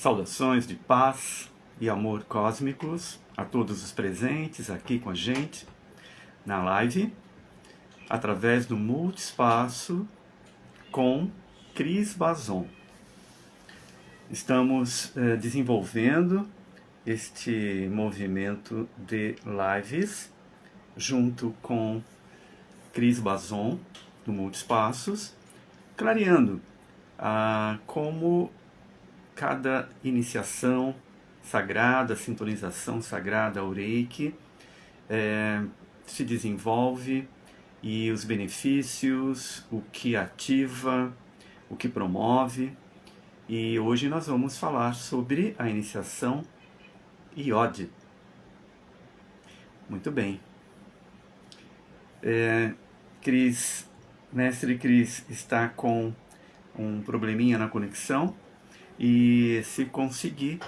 Saudações de paz e amor cósmicos a todos os presentes aqui com a gente na live, através do Multiespaço com Cris Bazon. Estamos desenvolvendo este movimento de lives junto com Cris Bazon, do Multiespaços, clareando como cada iniciação sagrada, sintonização sagrada ao Reiki se desenvolve e os benefícios, o que ativa, o que promove. E hoje nós vamos falar sobre a iniciação Iode. Muito bem. Mestre Cris está com um probleminha na conexão e se conseguir,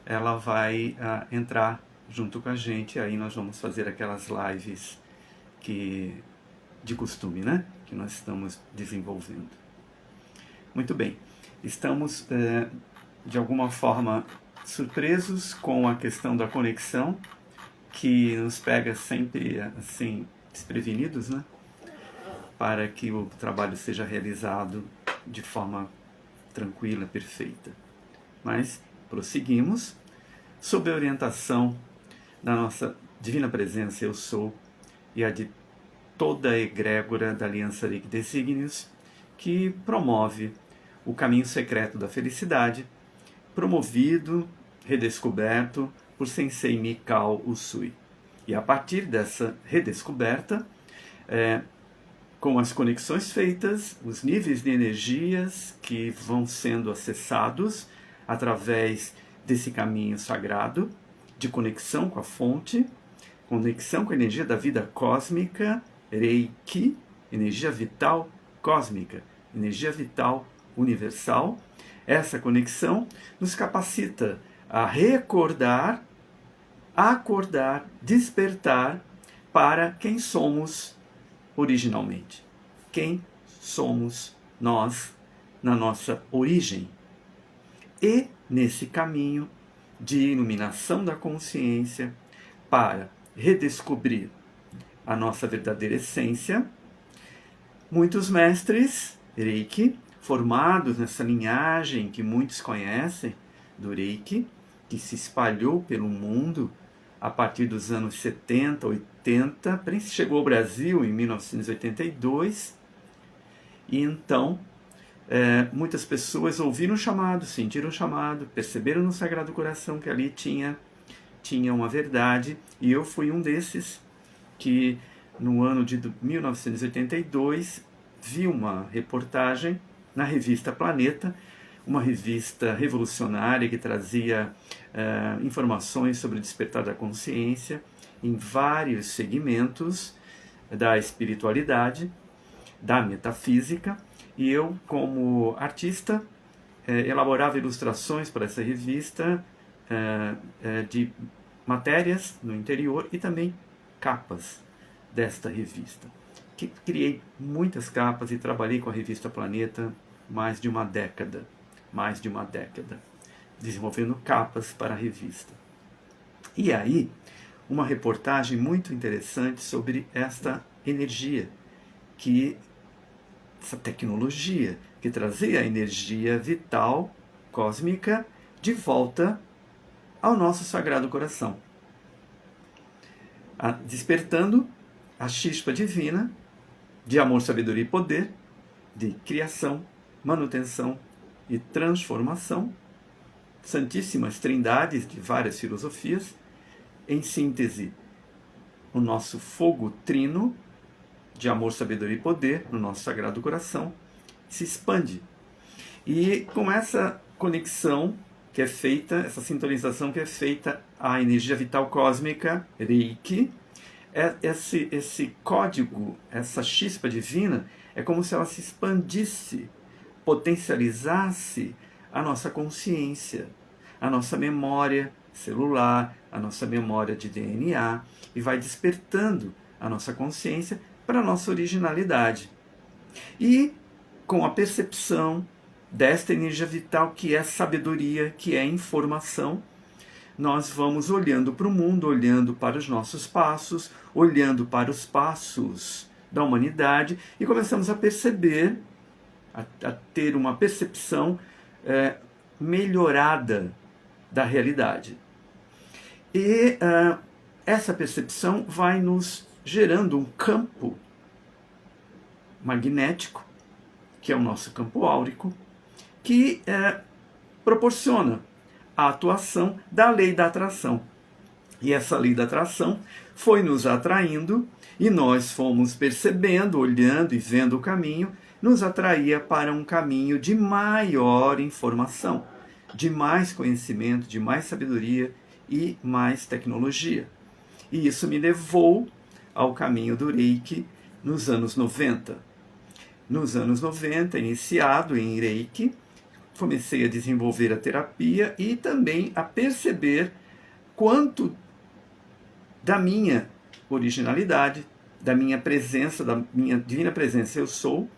ela vai entrar junto com a gente. Aí nós vamos fazer aquelas lives de costume, né? Que nós estamos desenvolvendo. Muito bem. Estamos, de alguma forma, surpresos com a questão da conexão, que nos pega sempre, assim, desprevenidos, né? Para que o trabalho seja realizado de forma tranquila, perfeita. Mas prosseguimos sob a orientação da nossa Divina Presença Eu Sou e a de toda a egrégora da Aliança Reiki Desígnios, que promove o caminho secreto da felicidade, promovido, redescoberto por Sensei Mikao Usui. E a partir dessa redescoberta, com as conexões feitas, os níveis de energias que vão sendo acessados através desse caminho sagrado, de conexão com a fonte, conexão com a energia da vida cósmica, Reiki, energia vital cósmica, energia vital universal. Essa conexão nos capacita a recordar, acordar, despertar para quem somos originalmente. Quem somos nós na nossa origem. E nesse caminho de iluminação da consciência para redescobrir a nossa verdadeira essência, muitos mestres Reiki, formados nessa linhagem que muitos conhecem do Reiki, que se espalhou pelo mundo a partir dos anos 70, 80, chegou ao Brasil em 1982, e então muitas pessoas ouviram o chamado, sentiram o chamado, perceberam no Sagrado Coração que ali tinha uma verdade, e eu fui um desses que no ano de 1982 vi uma reportagem na revista Planeta, uma revista revolucionária que trazia informações sobre o despertar da consciência em vários segmentos da espiritualidade, da metafísica, e eu, como artista, elaborava ilustrações para essa revista de matérias no interior e também capas desta revista. Criei muitas capas e trabalhei com a revista Planeta mais de uma década, desenvolvendo capas para a revista. E aí, uma reportagem muito interessante sobre esta energia, essa tecnologia que trazia a energia vital cósmica de volta ao nosso Sagrado Coração, despertando a chispa divina de amor, sabedoria e poder, de criação, manutenção e transformação, santíssimas trindades de várias filosofias, em síntese, o nosso fogo trino de amor, sabedoria e poder no nosso Sagrado Coração se expande. E com essa conexão que é feita, essa sintonização que é feita à energia vital cósmica, Reiki, esse código, essa chispa divina, é como se ela se expandisse, potencializasse a nossa consciência, a nossa memória celular, a nossa memória de DNA, e vai despertando a nossa consciência para a nossa originalidade. E com a percepção desta energia vital que é sabedoria, que é informação, nós vamos olhando para o mundo, olhando para os nossos passos, olhando para os passos da humanidade e começamos a perceber, a ter uma percepção melhorada da realidade. E essa percepção vai nos gerando um campo magnético, que é o nosso campo áurico, que proporciona a atuação da lei da atração. E essa lei da atração foi nos atraindo e nós fomos percebendo, olhando e vendo o caminho, nos atraía para um caminho de maior informação, de mais conhecimento, de mais sabedoria e mais tecnologia. E isso me levou ao caminho do Reiki nos anos 90. Nos anos 90, iniciado em Reiki, comecei a desenvolver a terapia e também a perceber quanto da minha originalidade, da minha presença, da minha divina presença eu sou,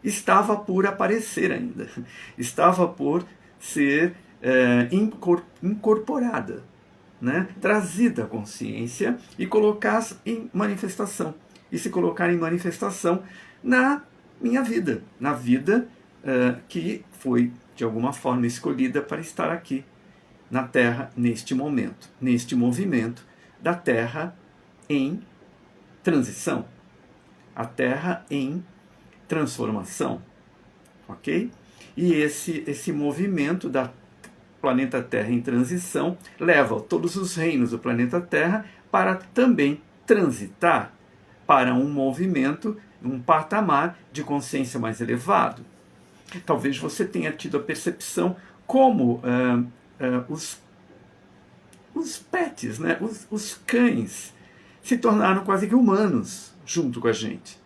estava por aparecer ainda, estava por ser incorporada, né? Trazida à consciência e colocar em manifestação. E se colocar em manifestação na minha vida, na vida que foi de alguma forma escolhida para estar aqui na Terra neste momento, neste movimento da Terra em transição, a Terra em transformação, ok? E esse movimento da planeta Terra em transição leva todos os reinos do planeta Terra para também transitar para um movimento, um patamar de consciência mais elevado. Talvez você tenha tido a percepção como os pets, né? os cães, se tornaram quase que humanos junto com a gente.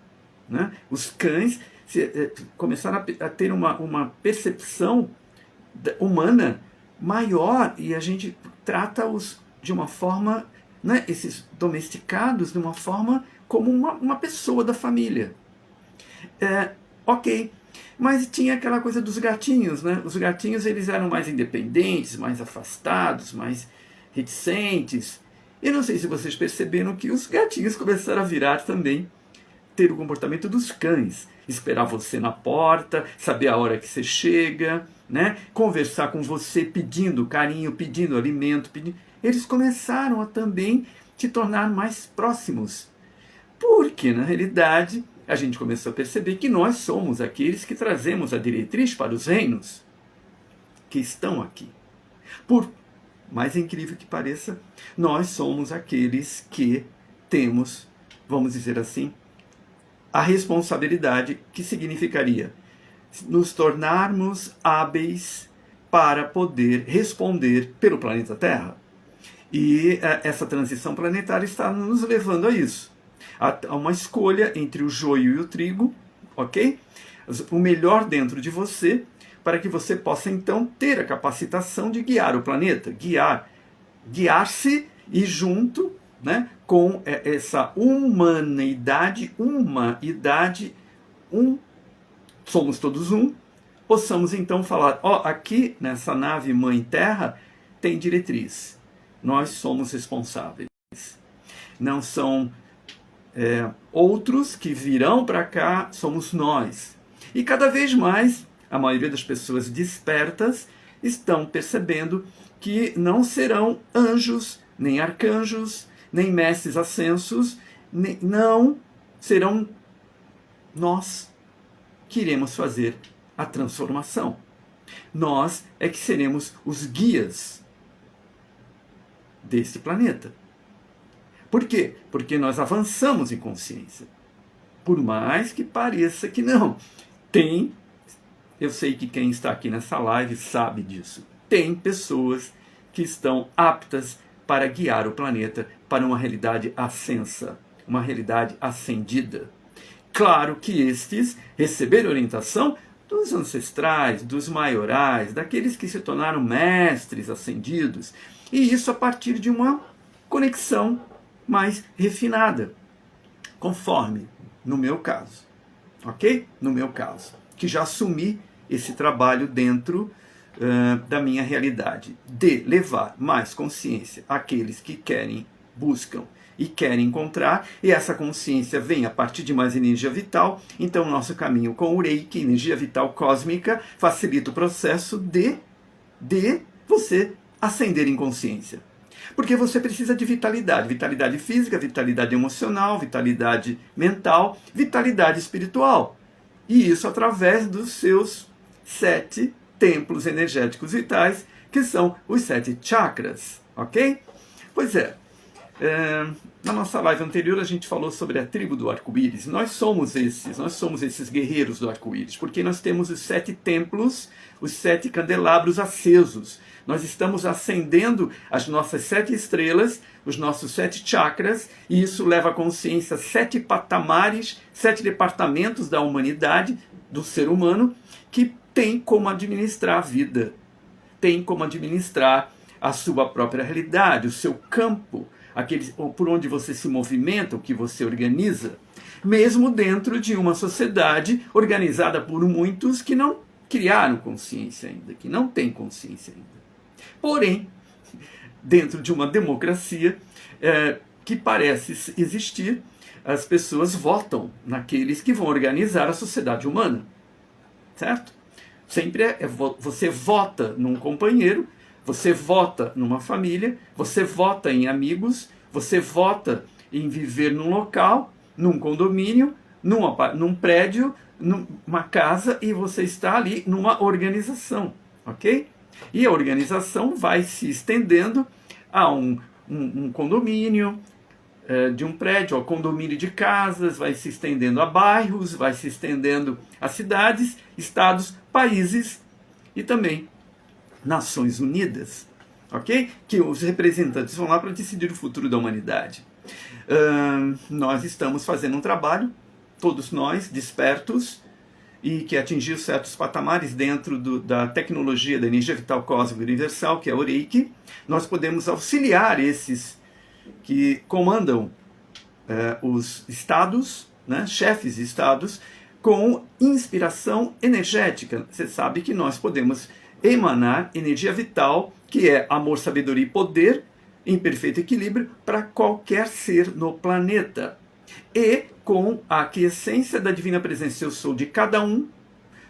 Né? Os cães começaram a ter uma percepção humana maior e a gente trata-os de uma forma, né, esses domesticados, de uma forma como uma pessoa da família. Ok, mas tinha aquela coisa dos gatinhos, né? Os gatinhos eles eram mais independentes, mais afastados, mais reticentes. E não sei se vocês perceberam que os gatinhos começaram a virar também, ter o comportamento dos cães. Esperar você na porta, saber a hora que você chega, né? Conversar com você pedindo carinho, pedindo alimento. Eles começaram a também se tornar mais próximos. Porque, na realidade, a gente começou a perceber que nós somos aqueles que trazemos a diretriz para os reinos que estão aqui. Por mais incrível que pareça, nós somos aqueles que temos, vamos dizer assim, a responsabilidade, que significaria nos tornarmos hábeis para poder responder pelo planeta Terra. E essa transição planetária está nos levando a isso. A uma escolha entre o joio e o trigo, ok? O melhor dentro de você, para que você possa então ter a capacitação de guiar o planeta, guiar-se e junto, né, com essa humanidade, somos todos um, possamos então falar, aqui nessa nave Mãe Terra tem diretriz, nós somos responsáveis. Não são outros que virão para cá, somos nós. E cada vez mais, a maioria das pessoas despertas estão percebendo que não serão anjos, nem arcanjos, nem mestres ascensos, não serão nós que iremos fazer a transformação. Nós é que seremos os guias desse planeta. Por quê? Porque nós avançamos em consciência. Por mais que pareça que não. Eu sei que quem está aqui nessa live sabe disso. Tem pessoas que estão aptas para guiar o planeta para uma realidade ascensa, uma realidade ascendida. Claro que estes receberam orientação dos ancestrais, dos maiorais, daqueles que se tornaram mestres ascendidos, e isso a partir de uma conexão mais refinada, conforme no meu caso, ok? No meu caso, que já assumi esse trabalho dentro da minha realidade, de levar mais consciência àqueles que querem, buscam e querem encontrar, e essa consciência vem a partir de mais energia vital. Então o nosso caminho com o Reiki, energia vital cósmica, facilita o processo de você ascender em consciência. Porque você precisa de vitalidade, vitalidade física, vitalidade emocional, vitalidade mental, vitalidade espiritual. E isso através dos seus 7 templos energéticos vitais, que são os 7 chakras, ok? Pois é, na nossa live anterior a gente falou sobre a tribo do arco-íris. Nós somos esses guerreiros do arco-íris, porque nós temos os 7 templos, os 7 candelabros acesos. Nós estamos acendendo as nossas 7 estrelas, os nossos 7 chakras, e isso leva a consciência a 7 patamares, 7 departamentos da humanidade, do ser humano, que tem como administrar a vida, tem como administrar a sua própria realidade, o seu campo, por onde você se movimenta, o que você organiza, mesmo dentro de uma sociedade organizada por muitos que não criaram consciência ainda, que não têm consciência ainda. Porém, dentro de uma democracia que parece existir, as pessoas votam naqueles que vão organizar a sociedade humana, certo? Sempre você vota num companheiro, você vota numa família, você vota em amigos, você vota em viver num local, num condomínio, num prédio, numa casa, e você está ali numa organização, ok? E a organização vai se estendendo a um condomínio, de um prédio ao condomínio de casas, vai se estendendo a bairros, vai se estendendo a cidades, estados, países e também Nações Unidas, ok? Que os representantes vão lá para decidir o futuro da humanidade. Nós estamos fazendo um trabalho, todos nós, despertos, e que atingiu certos patamares dentro da tecnologia da energia vital cósmica universal, que é o Reiki. Nós podemos auxiliar esses que comandam os estados, né, chefes de estados, com inspiração energética. Você sabe que nós podemos emanar energia vital, que é amor, sabedoria e poder, em perfeito equilíbrio, para qualquer ser no planeta. E com a aquiescência da divina presença eu sou de cada um,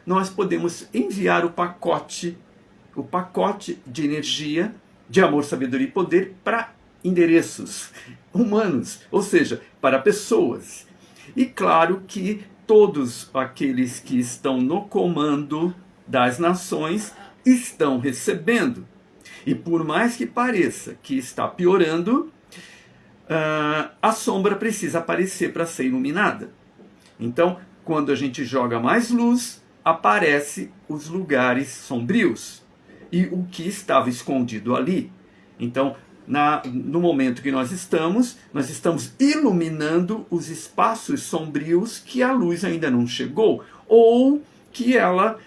nós podemos enviar o pacote de energia, de amor, sabedoria e poder para endereços humanos, ou seja, para pessoas. E claro que todos aqueles que estão no comando das nações estão recebendo. E por mais que pareça que está piorando, a sombra precisa aparecer para ser iluminada. Então, quando a gente joga mais luz, aparecem os lugares sombrios e o que estava escondido ali. Então, no momento que nós estamos iluminando os espaços sombrios que a luz ainda não chegou, ou que ela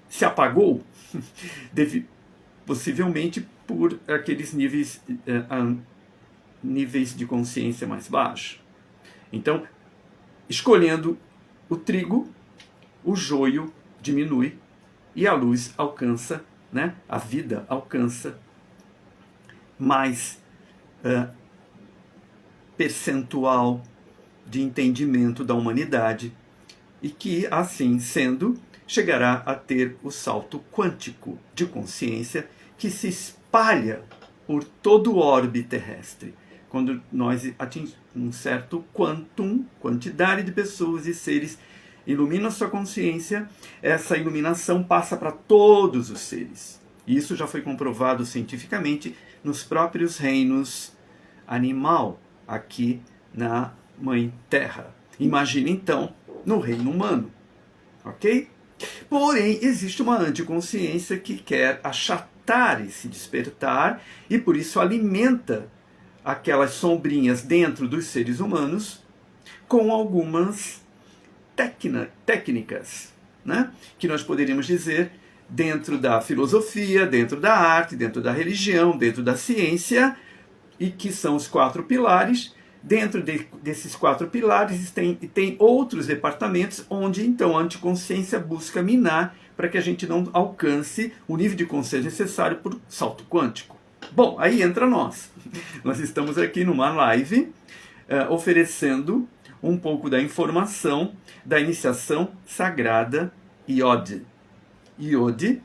se apagou, possivelmente por aqueles níveis de consciência mais baixos. Então, escolhendo o trigo, o joio diminui e a luz alcança, né? A vida alcança mais percentual de entendimento da humanidade, e que, assim sendo, chegará a ter o salto quântico de consciência que se espalha por todo o orbe terrestre. Quando nós atingimos um certo quantidade de pessoas e seres iluminam a sua consciência, essa iluminação passa para todos os seres. E isso já foi comprovado cientificamente nos próprios reinos animal, aqui na Mãe Terra. Imagine então no reino humano, ok? Porém, existe uma anticonsciência que quer achatar esse despertar e por isso alimenta aquelas sombrinhas dentro dos seres humanos com algumas técnicas, né? Que nós poderíamos dizer dentro da filosofia, dentro da arte, dentro da religião, dentro da ciência, e que são os 4 pilares dentro desses 4 pilares tem outros departamentos onde então a anticonsciência busca minar para que a gente não alcance o nível de consciência necessário por salto quântico. Bom, aí entra nós. Nós estamos aqui numa live oferecendo um pouco da informação da iniciação sagrada Iod. Iod,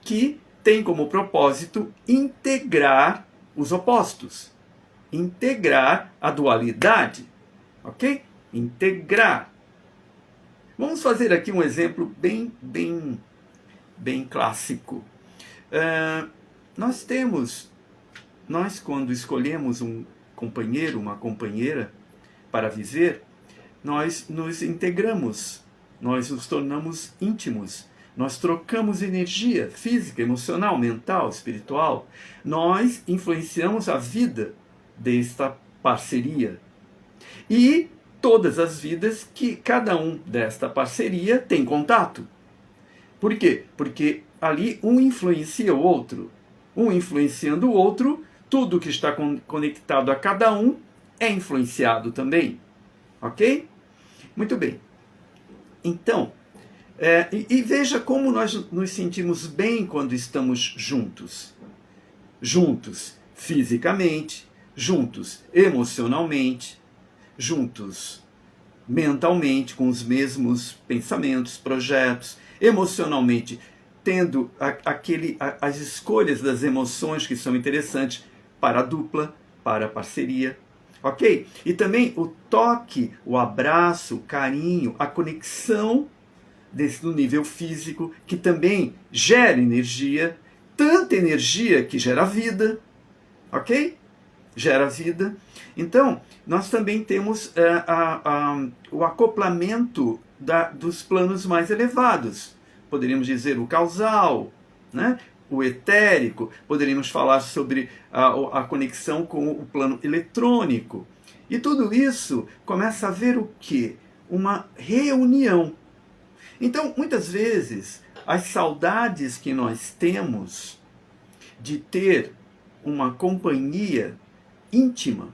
que tem como propósito integrar os opostos, integrar a dualidade, ok? Integrar. Vamos fazer aqui um exemplo bem clássico. Nós quando escolhemos um companheiro, uma companheira para viver, nós nos integramos, nós nos tornamos íntimos, nós trocamos energia física, emocional, mental, espiritual, nós influenciamos a vida desta parceria. E todas as vidas que cada um desta parceria tem contato. Por quê? Porque ali um influencia o outro. Um influenciando o outro, tudo que está conectado a cada um é influenciado também. Ok? Muito bem. Então, e veja como nós nos sentimos bem quando estamos juntos. Juntos fisicamente, juntos emocionalmente, juntos mentalmente, com os mesmos pensamentos, projetos, emocionalmente, tendo as escolhas das emoções que são interessantes para a dupla, para a parceria, ok? E também o toque, o abraço, o carinho, a conexão no nível físico, que também gera energia, tanta energia que gera vida, ok? Gera vida. Então, nós também temos o acoplamento dos planos mais elevados. Poderíamos dizer o causal, né? O etérico, poderíamos falar sobre a conexão com o plano eletrônico. E tudo isso começa a ver o quê? Uma reunião. Então, muitas vezes, as saudades que nós temos de ter uma companhia íntima,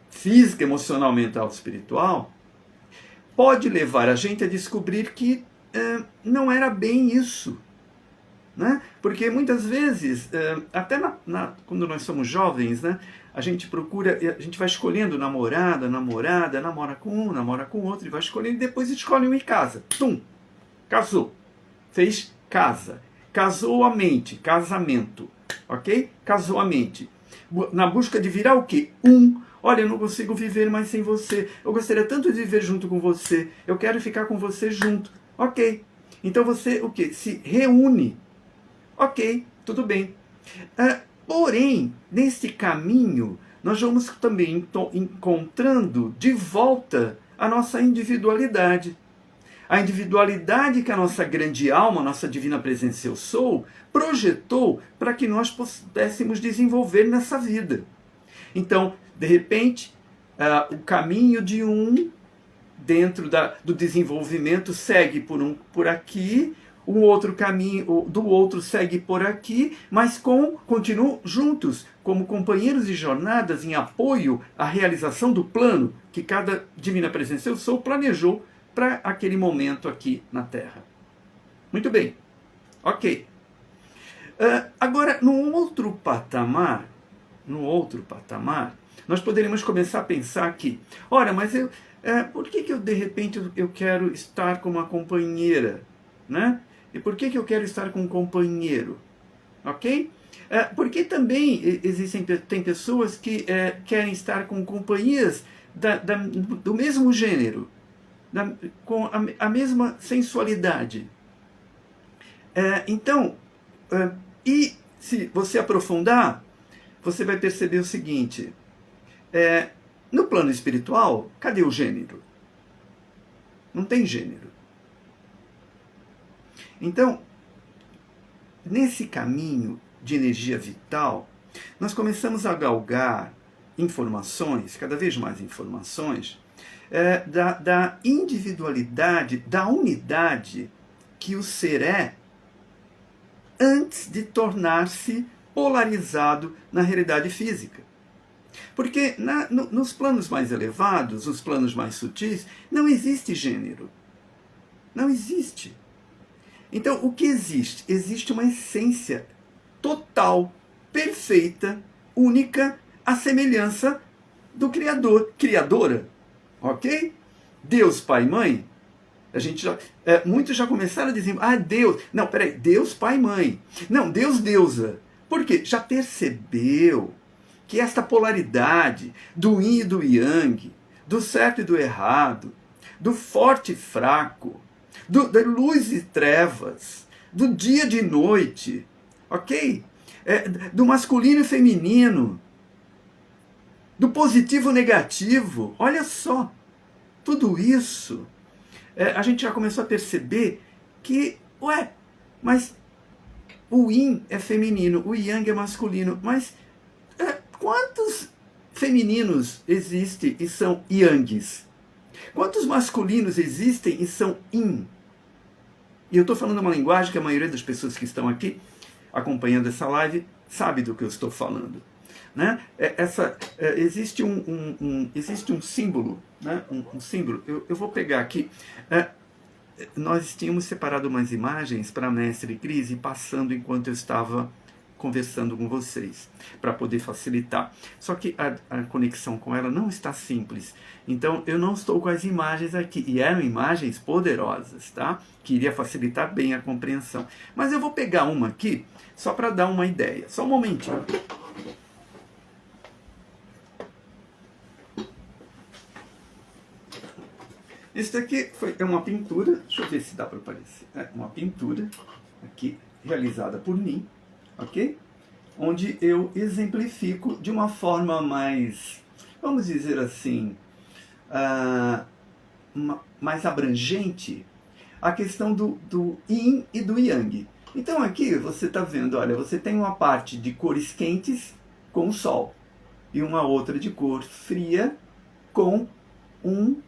física, emocional, mental, espiritual, pode levar a gente a descobrir que não era bem isso. Né? Porque muitas vezes, até quando nós somos jovens, né, a gente vai escolhendo namorada, namora com um, namora com outro, e vai escolhendo, e depois escolhe um e casa. Tum! Casou. Fez casa. Casou a mente, casamento. Ok? Casou a mente. Na busca de virar o quê? Olha, eu não consigo viver mais sem você. Eu gostaria tanto de viver junto com você. Eu quero ficar com você junto. Ok. Então você, o quê? Se reúne. Ok, tudo bem. Porém, nesse caminho, nós vamos também encontrando de volta a nossa individualidade. A individualidade que a nossa grande alma, a nossa divina presença eu sou, projetou para que nós pudéssemos desenvolver nessa vida. Então, de repente, o caminho de dentro do desenvolvimento, segue por aqui, o outro caminho do outro segue por aqui, mas continuam juntos, como companheiros de jornadas em apoio à realização do plano que cada divina presença eu sou planejou para aquele momento aqui na Terra. Muito bem. Ok. Agora, no outro patamar, nós poderíamos começar a pensar que, ora, mas por que de repente eu quero estar com uma companheira, né? E por que eu quero estar com um companheiro? Ok? Porque também tem pessoas que querem estar com companhias do mesmo gênero, com a mesma sensualidade. Então, e se você aprofundar, você vai perceber o seguinte: no plano espiritual, cadê o gênero? Não tem gênero. Então, nesse caminho de energia vital, nós começamos a galgar informações, cada vez mais informações, da individualidade, da unidade que o ser é antes de tornar-se polarizado na realidade física. Porque nos planos mais elevados, nos planos mais sutis, não existe gênero. Não existe. Então, o que existe? Existe uma essência total, perfeita, única, à semelhança do Criador, Criadora. Ok? Deus, Pai e Mãe. A gente muitos já começaram a dizer, Deus. Não, peraí, Deus, Pai e Mãe. Não, Deus, deusa. Por quê? Já percebeu que esta polaridade do yin e do yang, do certo e do errado, do forte e fraco, da luz e trevas, do dia e de noite, ok? Do masculino e feminino, do positivo e negativo, olha só, tudo isso, a gente já começou a perceber que, mas o yin é feminino, o yang é masculino, mas quantos femininos existem e são yangs? Quantos masculinos existem e são yin? E eu estou falando uma linguagem que a maioria das pessoas que estão aqui acompanhando essa live sabe do que eu estou falando. Né? Existe um símbolo, né? um símbolo. Eu vou pegar aqui. Nós tínhamos separado umas imagens para a mestre Cris e passando enquanto eu estava conversando com vocês, para poder facilitar. Só que a conexão com ela não está simples. Então, eu não estou com as imagens aqui. E eram imagens poderosas, tá? Que iria facilitar bem a compreensão. Mas eu vou pegar uma aqui, só para dar uma ideia. Só um momentinho. Isso aqui é uma pintura, deixa eu ver se dá para aparecer. É uma pintura aqui, realizada por mim, ok? Onde eu exemplifico de uma forma mais, vamos dizer assim, mais abrangente, a questão do yin e do yang. Então aqui você está vendo, olha, você tem uma parte de cores quentes com o sol e uma outra de cor fria com um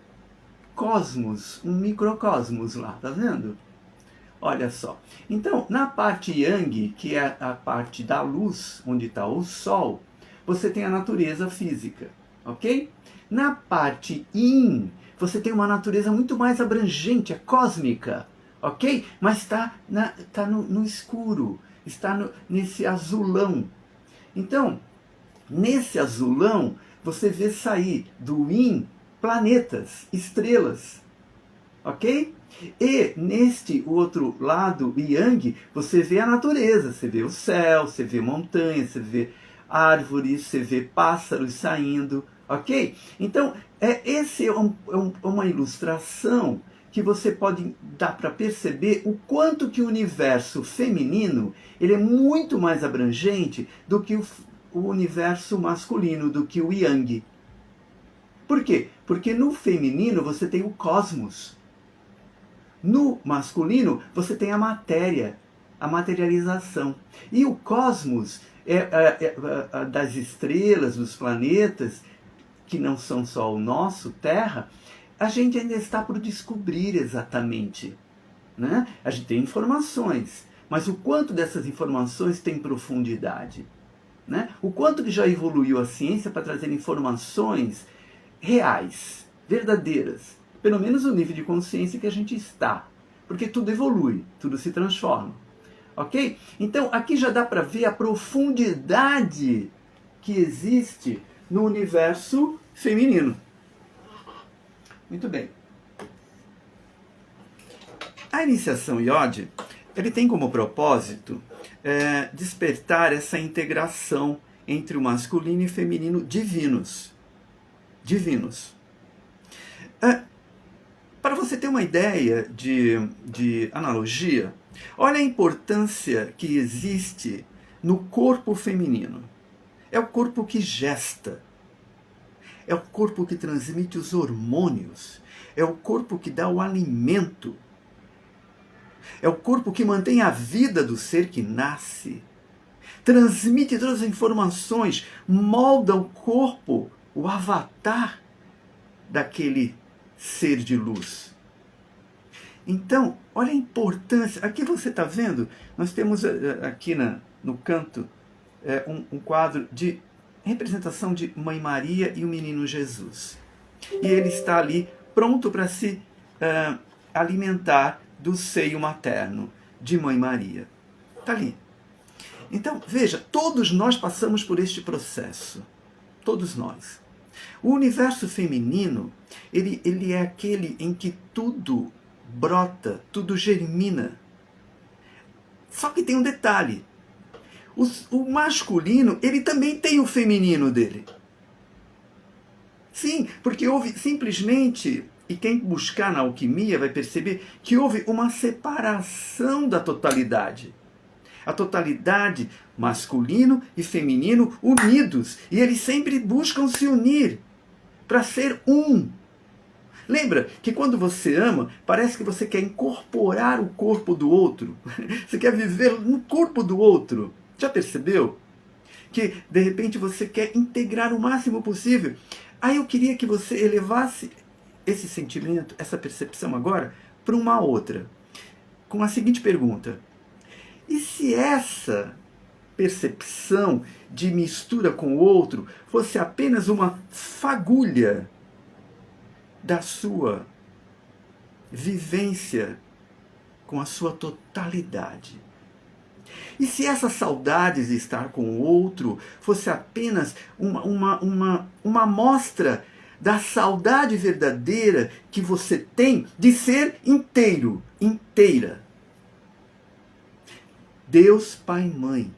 cosmos, um microcosmos lá, tá vendo? Olha só. Então, na parte yang, que é a parte da luz, onde está o sol, você tem a natureza física, ok? Na parte yin, você tem uma natureza muito mais abrangente, é cósmica, ok? Mas está no escuro, está nesse azulão. Então, nesse azulão, você vê sair do yin planetas, estrelas, ok? E neste outro lado, yang, você vê a natureza, você vê o céu, você vê montanhas, você vê árvores, você vê pássaros saindo, ok? Então, esse é uma ilustração que você pode dar para perceber o quanto que o universo feminino ele é muito mais abrangente do que o universo masculino, do que o yang. Por quê? Porque no feminino você tem o cosmos. No masculino você tem a matéria, a materialização. E o cosmos das estrelas, dos planetas, que não são só o nosso, Terra, a gente ainda está por descobrir exatamente. Né? A gente tem informações, mas o quanto dessas informações tem profundidade? Né? O quanto que já evoluiu a ciência para trazer informações reais, verdadeiras, pelo menos o nível de consciência que a gente está, porque tudo evolui, tudo se transforma, ok? Então aqui já dá para ver a profundidade que existe no universo feminino. Muito bem. A iniciação Yod, ele tem como propósito despertar essa integração entre o masculino e feminino divinos. Para você ter uma ideia de analogia, olha a importância que existe no corpo feminino. É o corpo que gesta, é o corpo que transmite os hormônios, é o corpo que dá o alimento, é o corpo que mantém a vida do ser que nasce, transmite todas as informações, molda o corpo, o avatar daquele ser de luz. Então, olha a importância. Aqui você está vendo, nós temos aqui no canto um quadro de representação de Mãe Maria e o menino Jesus. E ele está ali pronto para se alimentar do seio materno de Mãe Maria. Está ali. Então, veja, todos nós passamos por este processo. Todos nós. O universo feminino, ele é aquele em que tudo brota, tudo germina. Só que tem um detalhe. O masculino, ele também tem o feminino dele. Sim, porque houve simplesmente, e quem buscar na alquimia vai perceber que houve uma separação da totalidade. A totalidade, masculino e feminino, unidos. E eles sempre buscam se unir para ser um. Lembra que quando você ama, parece que você quer incorporar o corpo do outro. Você quer viver no corpo do outro. Já percebeu? Que, de repente, você quer integrar o máximo possível. Aí eu queria que você elevasse esse sentimento, essa percepção agora, para uma outra. Com a seguinte pergunta. E se essa percepção de mistura com o outro fosse apenas uma fagulha da sua vivência com a sua totalidade? E se essa saudade de estar com o outro fosse apenas uma amostra da saudade verdadeira que você tem de ser inteiro, inteira? Deus, Pai e Mãe,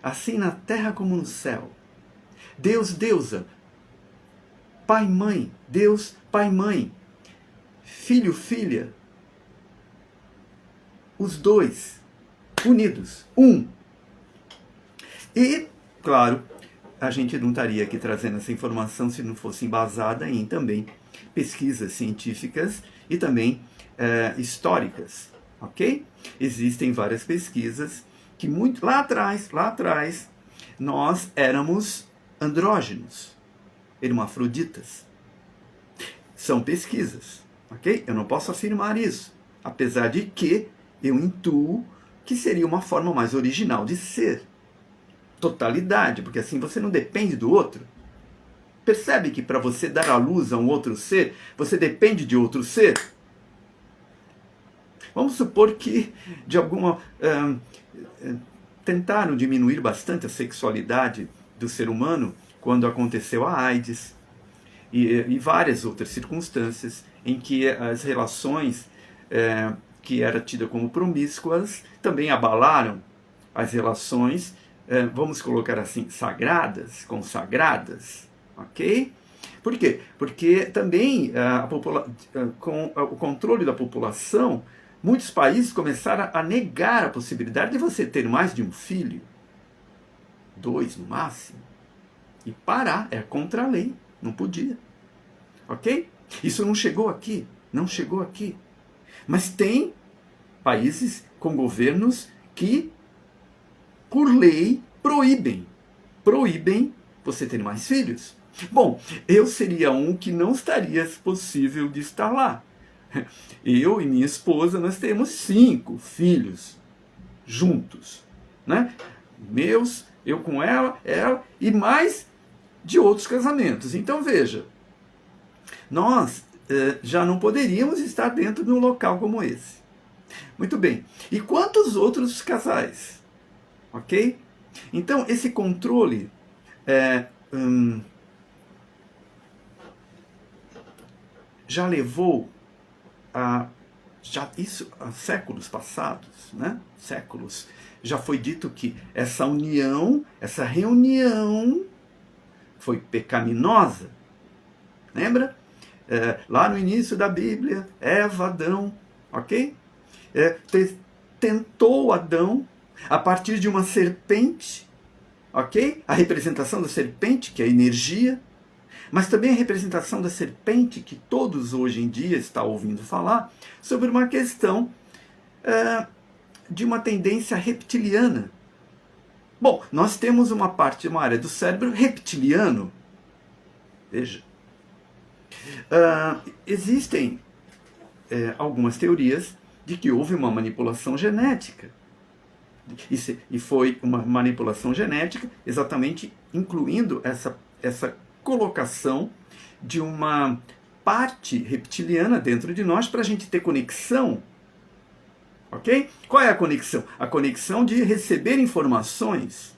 assim na terra como no céu. Deus, deusa. Pai, Mãe. Deus, Pai, Mãe. Filho, filha. Os dois unidos, um. E, claro, a gente não estaria aqui trazendo essa informação se não fosse embasada em também pesquisas científicas e também históricas, ok? Existem várias pesquisas que muito lá atrás, nós éramos andrógenos, hermafroditas. São pesquisas, ok? Eu não posso afirmar isso, apesar de que eu intuo que seria uma forma mais original de ser. Totalidade, porque assim você não depende do outro. Percebe que para você dar à luz a um outro ser, você depende de outro ser? Vamos supor que, de alguma... tentaram diminuir bastante a sexualidade do ser humano quando aconteceu a AIDS e várias outras circunstâncias em que as relações que eram tidas como promíscuas também abalaram as relações, vamos colocar assim, sagradas, consagradas, ok? Por quê? Porque também com o controle da população, muitos países começaram a negar a possibilidade de você ter mais de um filho, 2 no máximo, e parar, é contra a lei, não podia, ok? Isso não chegou aqui, não chegou aqui. Mas tem países com governos que, por lei, proíbem você ter mais filhos. Bom, eu seria um que não estaria possível de estar lá. Eu e minha esposa, nós temos 5 filhos juntos, né? Meus, eu com ela e mais de outros casamentos. Então veja, nós já não poderíamos estar dentro de um local como esse. Muito bem. E quantos outros casais? Ok? Então, esse controle já levou isso há séculos passados, né? Séculos. Já foi dito que essa união, essa reunião foi pecaminosa. Lembra? Lá no início da Bíblia, Eva, Adão, ok? Tentou Adão a partir de uma serpente, ok? A representação da serpente, que é a energia, mas também a representação da serpente, que todos hoje em dia estão ouvindo falar, sobre uma questão de uma tendência reptiliana. Bom, nós temos uma área do cérebro reptiliano. Veja. Existem algumas teorias de que houve uma manipulação genética. E foi uma manipulação genética, exatamente incluindo essa colocação de uma parte reptiliana dentro de nós para a gente ter conexão. Ok? Qual é a conexão? A conexão de receber informações.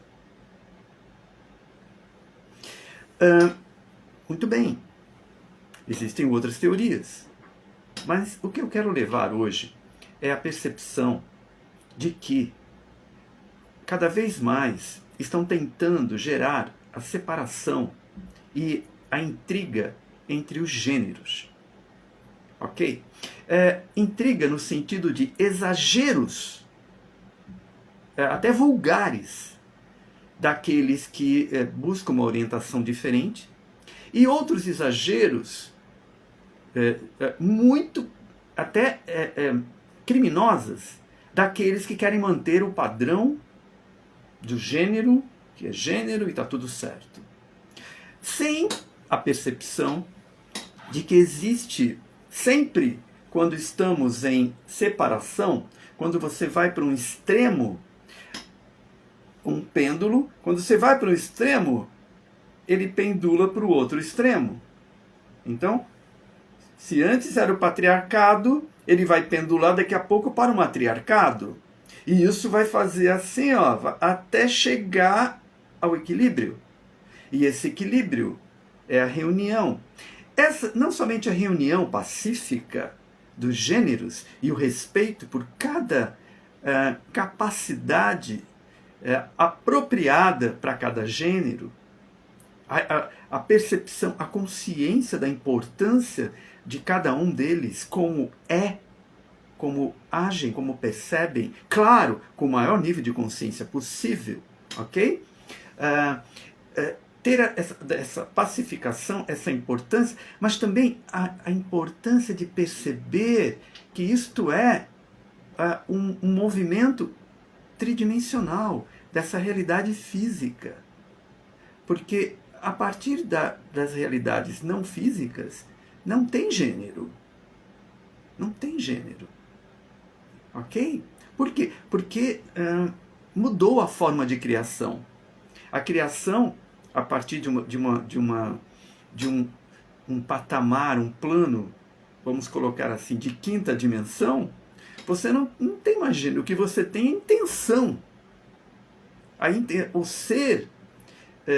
Muito bem. Existem outras teorias. Mas o que eu quero levar hoje é a percepção de que cada vez mais estão tentando gerar a separação e a intriga entre os gêneros. Ok? Intriga no sentido de exageros, até vulgares, daqueles que buscam uma orientação diferente, e outros exageros muito até criminosas daqueles que querem manter o padrão do gênero, que é gênero e está tudo certo. Sem a percepção de que existe sempre, quando estamos em separação, quando você vai para um extremo, um pêndulo, quando você vai para um extremo, ele pendula para o outro extremo. Então, se antes era o patriarcado, ele vai pendular daqui a pouco para o matriarcado. E isso vai fazer assim, ó, até chegar ao equilíbrio. E esse equilíbrio é a reunião. Não somente a reunião pacífica dos gêneros e o respeito por cada capacidade apropriada para cada gênero, a percepção, a consciência da importância de cada um deles, como agem, como percebem, claro, com o maior nível de consciência possível, ok? Ter essa pacificação, essa importância, mas também a importância de perceber que isto é um movimento tridimensional dessa realidade física. Porque a partir das realidades não físicas, não tem gênero. Não tem gênero. Ok? Por quê? Porque mudou a forma de criação. A criação, a partir de um patamar, um plano, vamos colocar assim, de quinta dimensão, você não tem mais gênero. O que você tem é intenção. O ser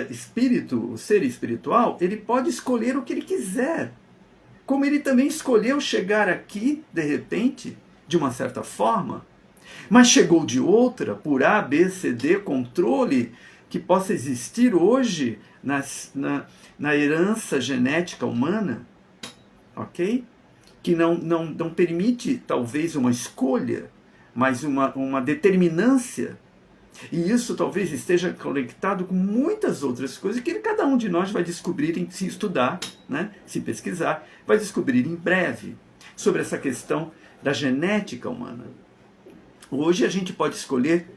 espírito, o ser espiritual, ele pode escolher o que ele quiser. Como ele também escolheu chegar aqui, de repente, de uma certa forma, mas chegou de outra, por A, B, C, D, controle que possa existir hoje na herança genética humana, ok? Que não permite, talvez, uma escolha, mas uma determinância. E isso talvez esteja conectado com muitas outras coisas que cada um de nós vai descobrir, se estudar, né, se pesquisar, vai descobrir em breve sobre essa questão da genética humana. Hoje a gente pode escolher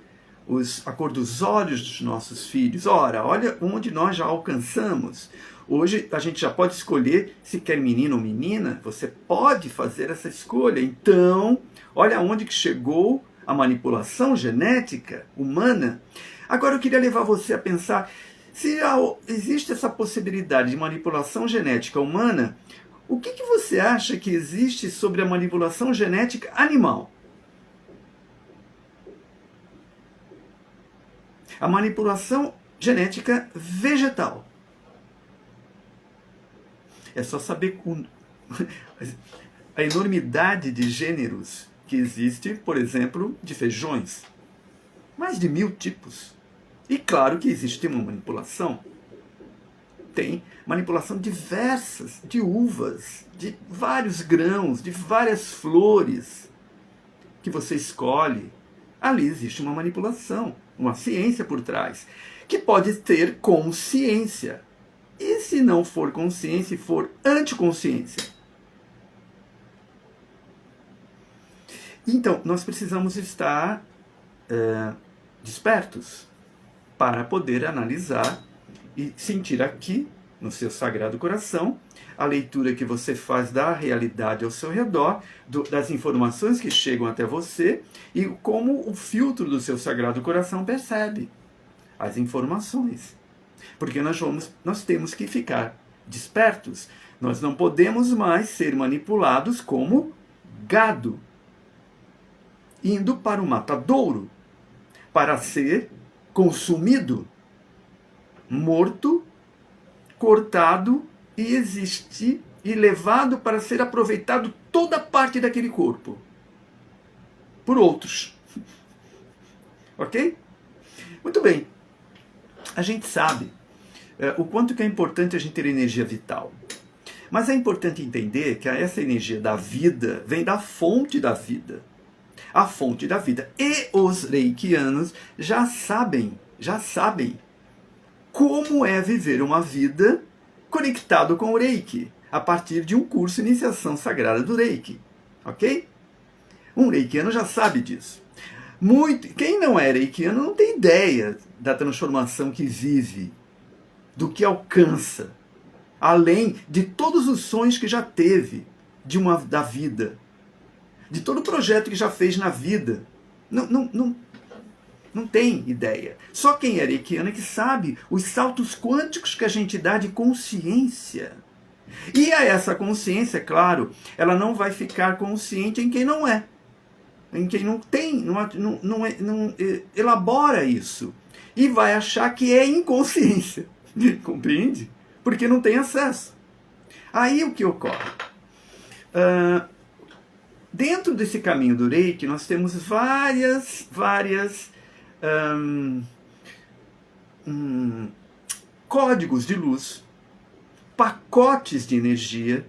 a cor dos olhos dos nossos filhos. Ora, olha onde nós já alcançamos. Hoje a gente já pode escolher se quer menino ou menina. Você pode fazer essa escolha. Então, olha onde que chegou a manipulação genética humana. Agora eu queria levar você a pensar, se existe essa possibilidade de manipulação genética humana, o que você acha que existe sobre a manipulação genética animal? A manipulação genética vegetal. É só saber a enormidade de gêneros que existe, por exemplo, de feijões. Mais de 1000 tipos. E claro que existe uma manipulação. Tem manipulação diversas, de uvas, de vários grãos, de várias flores que você escolhe. Ali existe uma manipulação, uma ciência por trás, que pode ter consciência. E se não for consciência e for anticonsciência? Então, nós precisamos estar despertos para poder analisar e sentir aqui no seu Sagrado Coração, a leitura que você faz da realidade ao seu redor, das informações que chegam até você e como o filtro do seu Sagrado Coração percebe as informações. Porque nós temos que ficar despertos. Nós não podemos mais ser manipulados como gado, indo para o matadouro, para ser consumido, morto, cortado e existir e levado para ser aproveitado toda parte daquele corpo por outros. Ok? Muito bem. A gente sabe o quanto que é importante a gente ter energia vital. Mas é importante entender que essa energia da vida vem da fonte da vida. A fonte da vida. E os reikianos já sabem como é viver uma vida conectado com o Reiki, a partir de um curso de iniciação sagrada do Reiki. Ok? Um reikiano já sabe disso. Quem não é reikiano não tem ideia da transformação que vive, do que alcança, além de todos os sonhos que já teve da vida, de todo o projeto que já fez na vida. Não tem ideia. Só quem é reikiano é que sabe os saltos quânticos que a gente dá de consciência. E a essa consciência, claro, ela não vai ficar consciente em quem não é. Em quem não tem, não elabora isso. E vai achar que é inconsciência. Compreende? Porque não tem acesso. Aí o que ocorre? Dentro desse caminho do Reiki, nós temos várias códigos de luz, pacotes de energia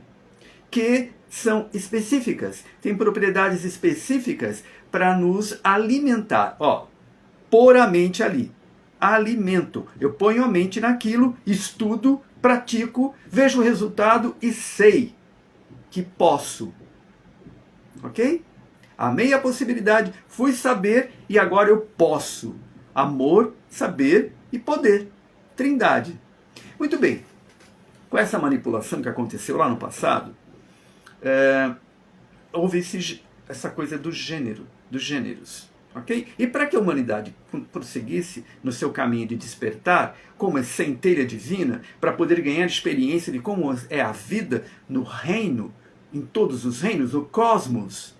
que são específicas, têm propriedades específicas para nos alimentar. Pôr a mente ali. Alimento. Eu ponho a mente naquilo, estudo, pratico, vejo o resultado e sei que posso. Ok? Amei a possibilidade, fui saber e agora eu posso. Amor, saber e poder. Trindade. Muito bem. Com essa manipulação que aconteceu lá no passado, houve essa coisa dos gêneros. Okay? E para que a humanidade prosseguisse no seu caminho de despertar, como é centelha divina, para poder ganhar experiência de como é a vida no reino, em todos os reinos, o cosmos,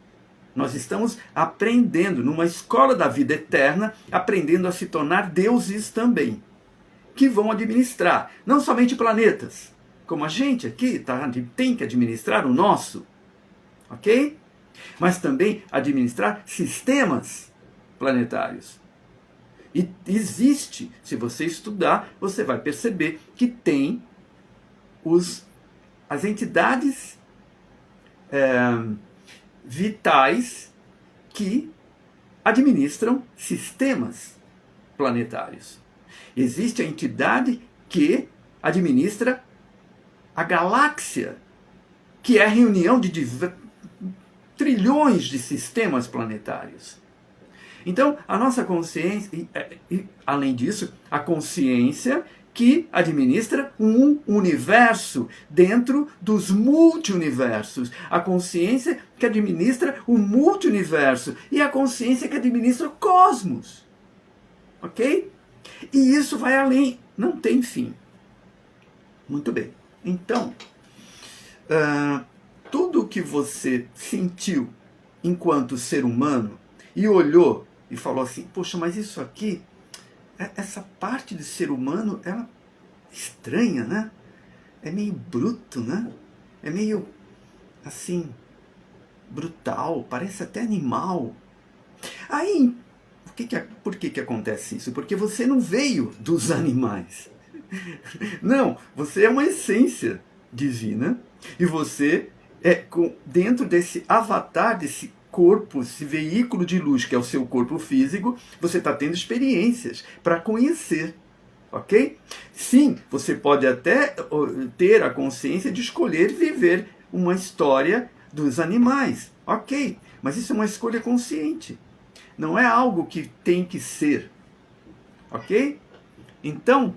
nós estamos aprendendo, numa escola da vida eterna, aprendendo a se tornar deuses também, que vão administrar, não somente planetas, como a gente aqui tem que administrar o nosso, ok? Mas também administrar sistemas planetários. E existe, se você estudar, você vai perceber que tem as entidades vitais que administram sistemas planetários. Existe a entidade que administra a galáxia, que é a reunião de trilhões de sistemas planetários. Então, a nossa consciência, e além disso, a consciência que administra um universo dentro dos multi-universos. A consciência que administra o multi-universo. E a consciência que administra o cosmos. Ok? E isso vai além, não tem fim. Muito bem. Então, tudo o que você sentiu enquanto ser humano e olhou e falou assim, poxa, mas isso aqui, essa parte de ser humano, ela é estranha, né? É meio bruto, né? É meio, assim, brutal, parece até animal. Aí, por que acontece isso? Porque você não veio dos animais. Não, você é uma essência divina e você dentro desse avatar, desse corpo, esse veículo de luz que é o seu corpo físico, você está tendo experiências para conhecer, ok? Sim, você pode até ter a consciência de escolher viver uma história dos animais, ok? Mas isso é uma escolha consciente, não é algo que tem que ser, ok? Então,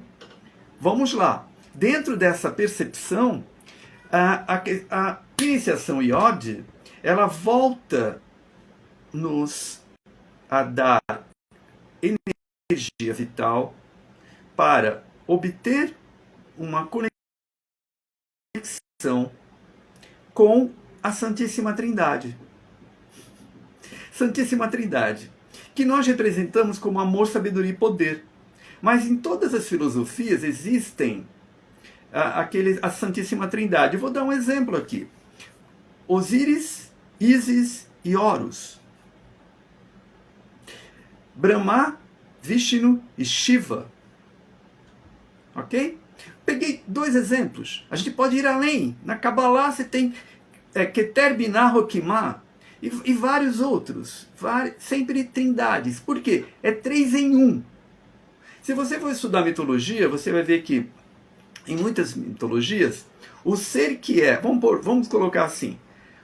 vamos lá. dentro dessa percepção, a iniciação iode, ela volta nos a dar energia vital para obter uma conexão com a Santíssima Trindade. Santíssima Trindade, que nós representamos como amor, sabedoria e poder. Mas em todas as filosofias existem a Santíssima Trindade. Eu vou dar um exemplo aqui. Osíris, Ísis e Horus. Brahma, Vishnu e Shiva. Ok? Peguei 2 exemplos. A gente pode ir além. Na Kabbalah você tem Keter Binah Rokimah e vários outros. Sempre trindades. Por quê? É 3 em 1. Se você for estudar mitologia, você vai ver que em muitas mitologias, o ser que é, vamos colocar assim,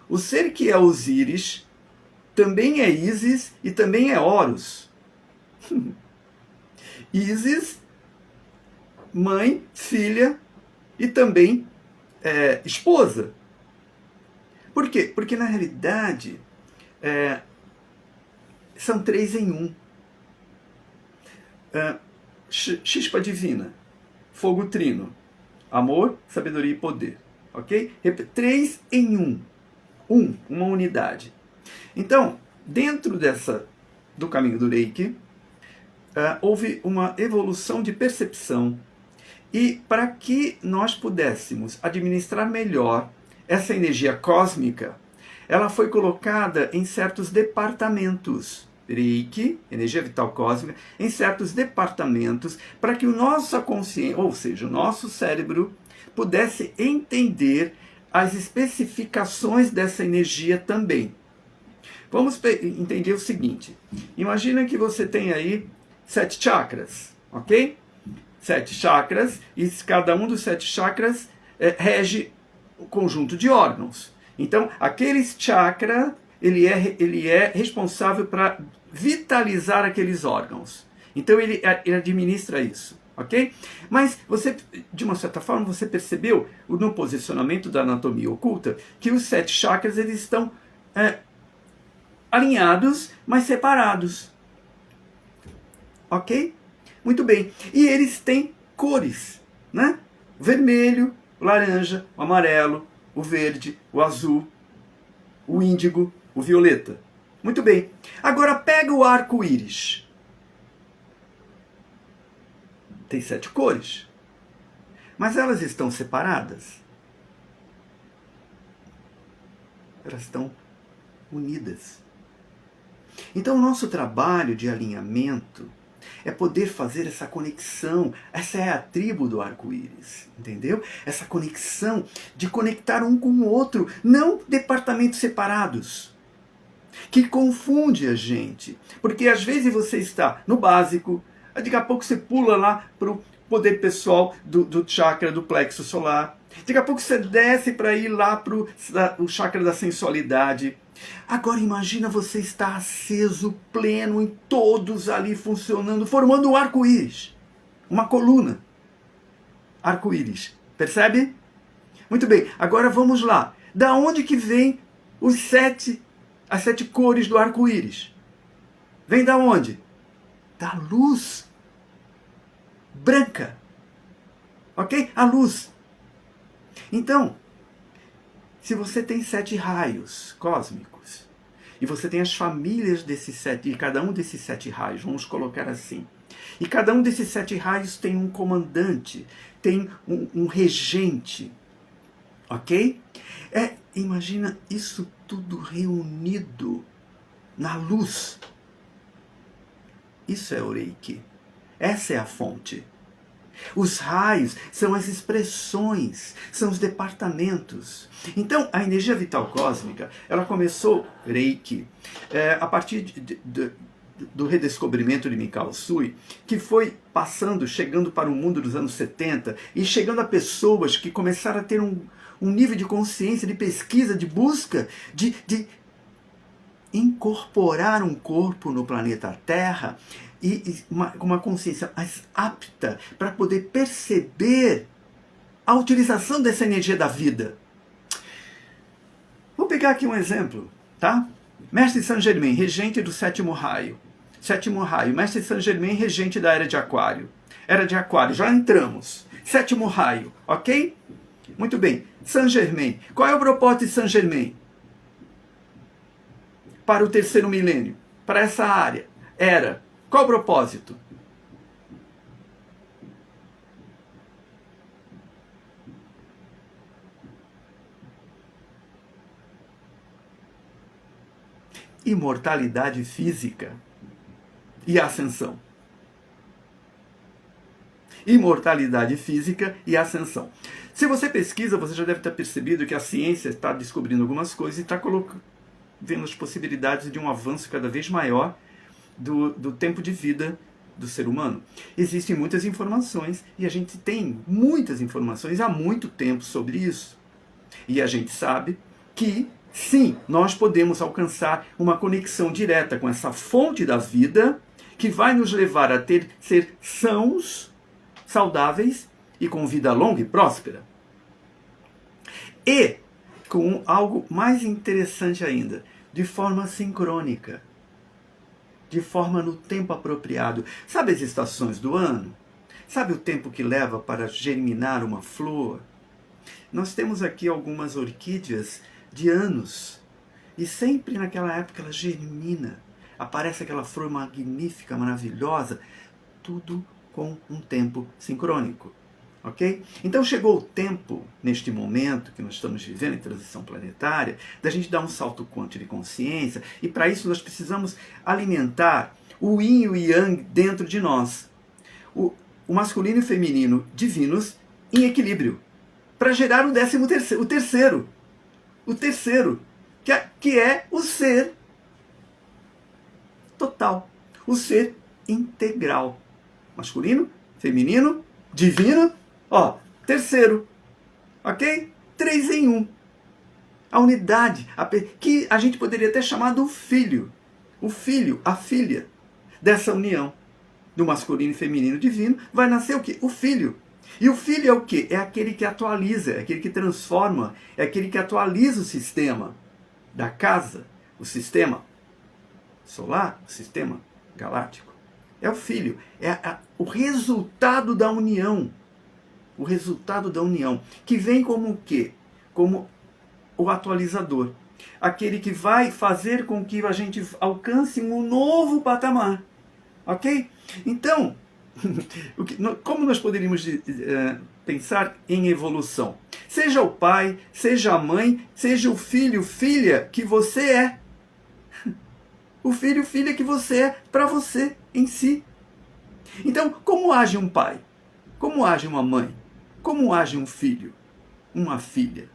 o ser que é Osíris também é Ísis e também é Horus. Ísis, mãe, filha e também esposa. Por quê? Porque na realidade são 3 em 1. Chispa divina, fogo trino, amor, sabedoria e poder. Ok? 3 em 1. Uma unidade. Então, dentro do caminho do Reiki, houve uma evolução de percepção. E para que nós pudéssemos administrar melhor essa energia cósmica, ela foi colocada em certos departamentos. Reiki, energia vital cósmica, em certos departamentos, para que o nosso consciência, ou seja, o nosso cérebro, pudesse entender as especificações dessa energia também. Vamos entender o seguinte. Imagina que você tem aí 7 chakras, ok? 7 chakras, e cada um dos 7 chakras rege o conjunto de órgãos. Então, aquele chakra, ele é responsável para vitalizar aqueles órgãos. Então, ele administra isso, ok? Mas, você, de uma certa forma, você percebeu no posicionamento da anatomia oculta que os 7 chakras, eles estão alinhados, mas separados. Ok? Muito bem. E eles têm cores, né? O vermelho, o laranja, o amarelo, o verde, o azul, o índigo, o violeta. Muito bem. Agora pega o arco-íris. Tem 7 cores. Mas elas estão separadas? Elas estão unidas. Então, o nosso trabalho de alinhamento é poder fazer essa conexão. Essa é a tribo do arco-íris, entendeu? Essa conexão de conectar um com o outro, não departamentos separados, que confunde a gente. Porque às vezes você está no básico, daqui a pouco você pula lá para o poder pessoal do chakra do plexo solar. Daqui a pouco você desce para ir lá para o chakra da sensualidade. Agora imagina você estar aceso, pleno, em todos ali funcionando, formando um arco-íris. Uma coluna. Arco-íris. Percebe? Muito bem. Agora vamos lá. Da onde que vem as 7 cores do arco-íris? Vem da onde? Da luz branca. Ok? A luz. Então, se você tem 7 raios cósmicos, e você tem as famílias desses 7, e cada um desses 7 raios, vamos colocar assim, e cada um desses 7 raios tem um comandante, tem um regente, ok? Imagina isso tudo reunido na luz. Isso é o Reiki. Essa é a fonte. Os raios são as expressões, são os departamentos. Então, a energia vital cósmica, ela começou, Reiki, a partir do redescobrimento de Mikao Usui, que foi chegando para o mundo dos anos 70, e chegando a pessoas que começaram a ter um nível de consciência, de pesquisa, de busca, de incorporar um corpo no planeta Terra, e uma consciência mais apta para poder perceber a utilização dessa energia da vida. Vou pegar aqui um exemplo, tá? Mestre Saint Germain, regente do sétimo raio. Sétimo raio, Mestre Saint Germain, regente da Era de Aquário. Era de Aquário, já entramos. Sétimo raio, ok? Muito bem. Saint Germain. Qual é o propósito de Saint Germain? Para o terceiro milênio. Para essa área. Era. Qual o propósito? Imortalidade física e ascensão. Imortalidade física e ascensão. Se você pesquisa, você já deve ter percebido que a ciência está descobrindo algumas coisas e está vendo as possibilidades de um avanço cada vez maior do tempo de vida do ser humano. Existem muitas informações e a gente tem muitas informações há muito tempo sobre isso. E a gente sabe que, sim, nós podemos alcançar uma conexão direta com essa fonte da vida que vai nos levar a ser sãos, saudáveis e com vida longa e próspera. E com algo mais interessante ainda, de forma sincrônica, de forma no tempo apropriado. Sabe as estações do ano? Sabe o tempo que leva para germinar uma flor? Nós temos aqui algumas orquídeas de anos, e sempre naquela época ela germina, aparece aquela flor magnífica, maravilhosa, tudo com um tempo sincrônico, ok? Então chegou o tempo, neste momento que nós estamos vivendo em transição planetária, da gente dar um salto quântico de consciência, e para isso nós precisamos alimentar o yin e o yang dentro de nós, o masculino e o feminino divinos em equilíbrio, para gerar o terceiro, que é o ser total, o ser integral. Masculino, feminino, divino, terceiro, ok? 3 em 1. A unidade, que a gente poderia até chamar do filho. O filho, a filha dessa união do masculino e feminino divino, vai nascer o quê? O filho. E o filho é o quê? É aquele que atualiza, é aquele que transforma, é aquele que atualiza o sistema da casa, o sistema solar, o sistema galáctico. É o filho, é o resultado da união. O resultado da união, que vem como o quê? Como o atualizador. Aquele que vai fazer com que a gente alcance um novo patamar. Ok? Então, como nós poderíamos pensar em evolução? Seja o pai, seja a mãe, seja o filho, filha que você é. O filho, filha que você é para você em si. Então, como age um pai? Como age uma mãe? Como age um filho? Uma filha?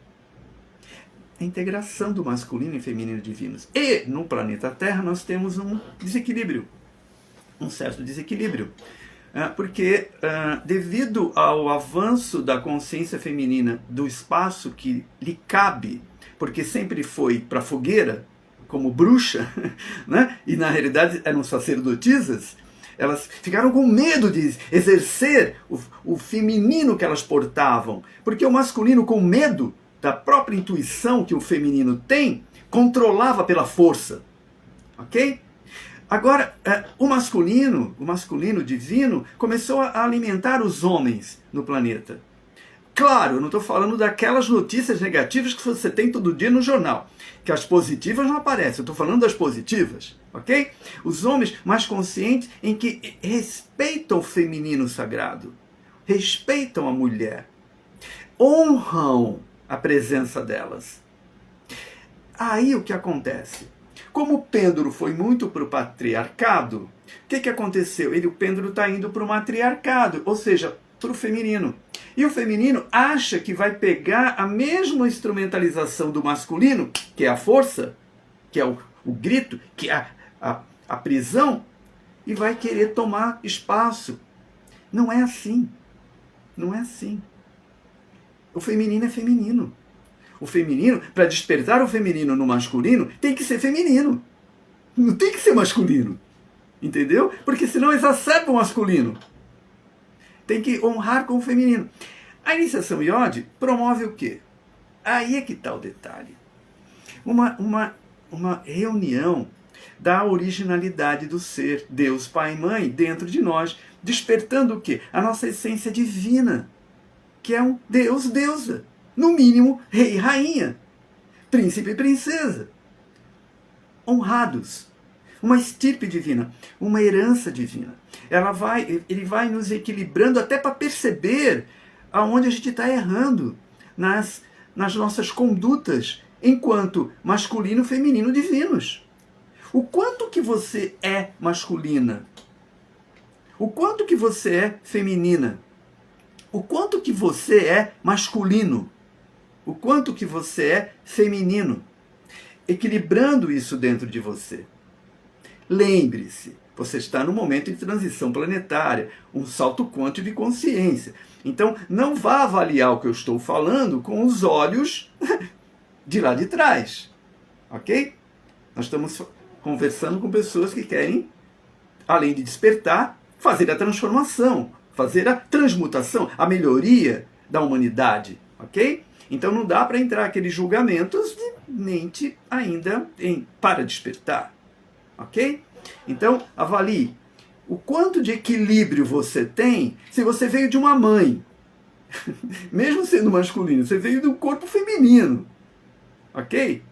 A integração do masculino e feminino divinos. E no planeta Terra nós temos um desequilíbrio. Um certo desequilíbrio. Porque devido ao avanço da consciência feminina do espaço que lhe cabe, porque sempre foi para a fogueira, como bruxa, né? E na realidade eram sacerdotisas, elas ficaram com medo de exercer o feminino que elas portavam, porque o masculino, com medo da própria intuição que o feminino tem, controlava pela força, ok? Agora, o masculino divino, começou a alimentar os homens no planeta. Claro, eu não estou falando daquelas notícias negativas que você tem todo dia no jornal, que as positivas não aparecem, eu estou falando das positivas, ok? Os homens mais conscientes em que respeitam o feminino sagrado, respeitam a mulher, honram a presença delas. Aí o que acontece? Como o pêndulo foi muito para o patriarcado, o que aconteceu? O pêndulo está indo para o matriarcado, ou seja, para o feminino. E o feminino acha que vai pegar a mesma instrumentalização do masculino, que é a força, que é o grito, que é a prisão, e vai querer tomar espaço. Não é assim. Não é assim. O feminino é feminino. O feminino, para despertar o feminino no masculino, tem que ser feminino. Não tem que ser masculino. Entendeu? Porque senão exacerba o masculino. Tem que honrar com o feminino. A iniciação iode promove o quê? Aí é que está o detalhe. Uma reunião da originalidade do ser, Deus, Pai e Mãe, dentro de nós, despertando o quê? A nossa essência divina, que é um Deus, deusa, no mínimo, rei e rainha, príncipe e princesa, honrados, uma estirpe divina, uma herança divina. Ele vai nos equilibrando até para perceber aonde a gente está errando nas nossas condutas enquanto masculino e feminino divinos. O quanto que você é masculina? O quanto que você é feminina? O quanto que você é masculino? O quanto que você é feminino? Equilibrando isso dentro de você. Lembre-se, você está num momento de transição planetária, um salto quântico de consciência. Então, não vá avaliar o que eu estou falando com os olhos de lá de trás. Ok? Nós estamos conversando com pessoas que querem, além de despertar, fazer a transformação, fazer a transmutação, a melhoria da humanidade. Ok? Então não dá para entrar aqueles julgamentos de mente ainda para despertar. Ok? Então, avalie o quanto de equilíbrio você tem se você veio de uma mãe. Mesmo sendo masculino, você veio de um corpo feminino. Ok?